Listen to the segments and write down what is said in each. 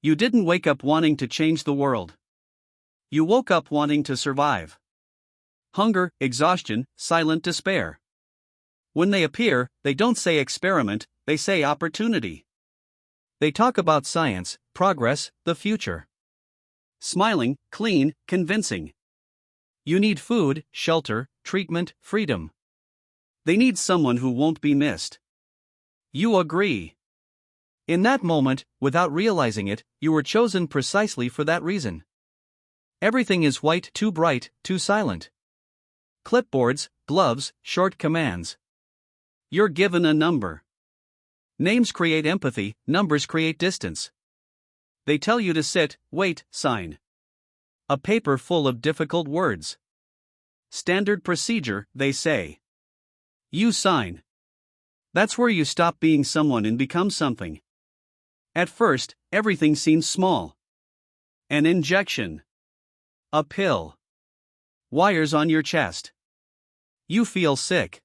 You didn't wake up wanting to change the world. You woke up wanting to survive. Hunger, exhaustion, silent despair. When they appear, they don't say experiment, they say opportunity. They talk about science, progress, the future. Smiling, clean, convincing. You need food, shelter, treatment, freedom. They need someone who won't be missed. You agree. In that moment, without realizing it, you were chosen precisely for that reason. Everything is white, too bright, too silent. Clipboards, gloves, short commands. You're given a number. Names create empathy, numbers create distance. They tell you to sit, wait, sign. A paper full of difficult words. Standard procedure, they say. You sign. That's where you stop being someone and become something. At first, everything seems small. An injection. A pill. Wires on your chest. You feel sick.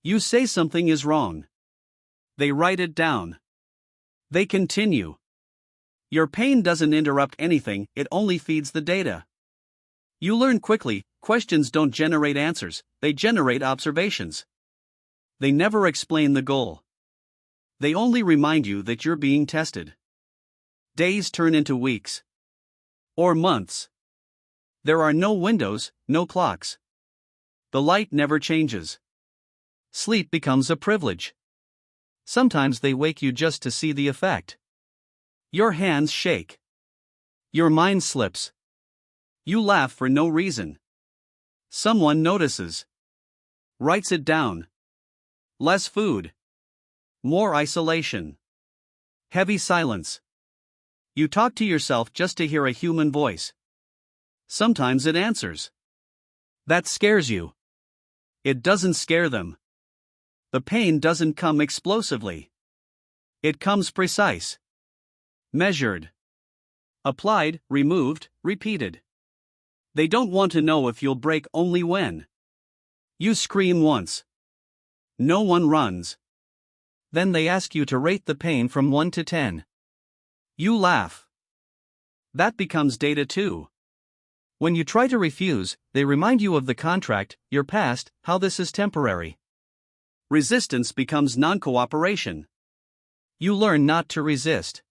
You say something is wrong. They write it down. They continue. Your pain doesn't interrupt anything, it only feeds the data. You learn quickly, questions don't generate answers, they generate observations. They never explain the goal. They only remind you that you're being tested. Days turn into weeks. Or months. There are no windows, no clocks. The light never changes. Sleep becomes a privilege. Sometimes they wake you just to see the effect. Your hands shake. Your mind slips. You laugh for no reason. Someone notices. Writes it down. Less food. More isolation. Heavy silence. You talk to yourself just to hear a human voice. Sometimes it answers. That scares you. It doesn't scare them. The pain doesn't come explosively. It comes precise. Measured. Applied, removed, repeated. They don't want to know if you'll break, only when. You scream once. No one runs. Then they ask you to rate the pain from 1 to 10. You laugh. That becomes data too. When you try to refuse, they remind you of the contract, your past, how this is temporary. Resistance becomes non-cooperation. You learn not to resist.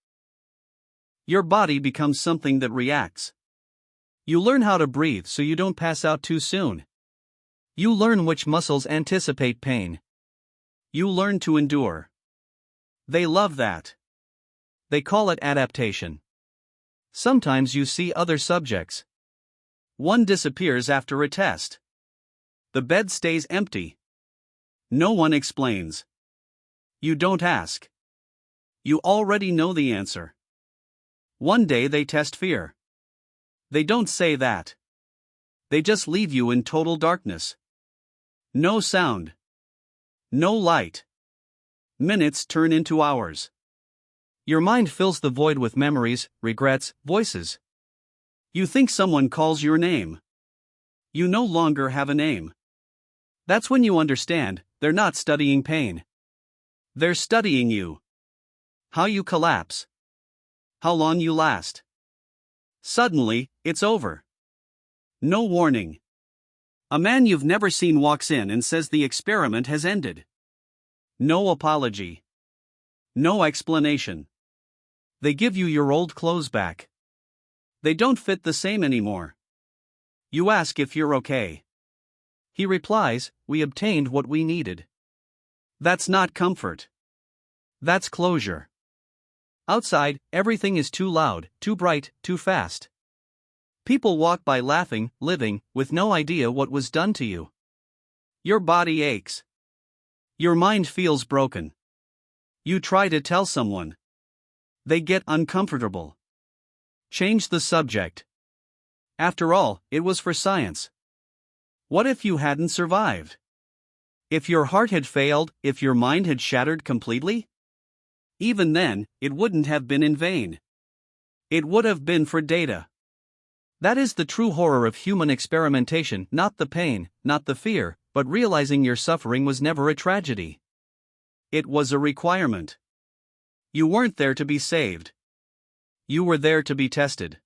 Your body becomes something that reacts. You learn how to breathe so you don't pass out too soon. You learn which muscles anticipate pain. You learn to endure. They love that. They call it adaptation. Sometimes you see other subjects. One disappears after a test. The bed stays empty. No one explains. You don't ask. You already know the answer. One day they test fear. They don't say that. They just leave you in total darkness. No sound. No light. Minutes turn into hours. Your mind fills the void with memories, regrets, voices. You think someone calls your name. You no longer have a name. That's when you understand, they're not studying pain. They're studying you. How you collapse. How long you last. Suddenly, it's over. No warning. A man you've never seen walks in and says the experiment has ended. No apology. No explanation. They give you your old clothes back. They don't fit the same anymore. You ask if you're okay. He replies, "We obtained what we needed." That's not comfort. That's closure. Outside, everything is too loud, too bright, too fast. People walk by laughing, living, with no idea what was done to you. Your body aches. Your mind feels broken. You try to tell someone. They get uncomfortable. Change the subject. After all, it was for science. What if you hadn't survived? If your heart had failed, if your mind had shattered completely? Even then, it wouldn't have been in vain. It would have been for data. That is the true horror of human experimentation, not the pain, not the fear, but realizing your suffering was never a tragedy. It was a requirement. You weren't there to be saved. You were there to be tested.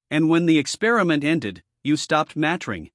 And when the experiment ended, you stopped mattering.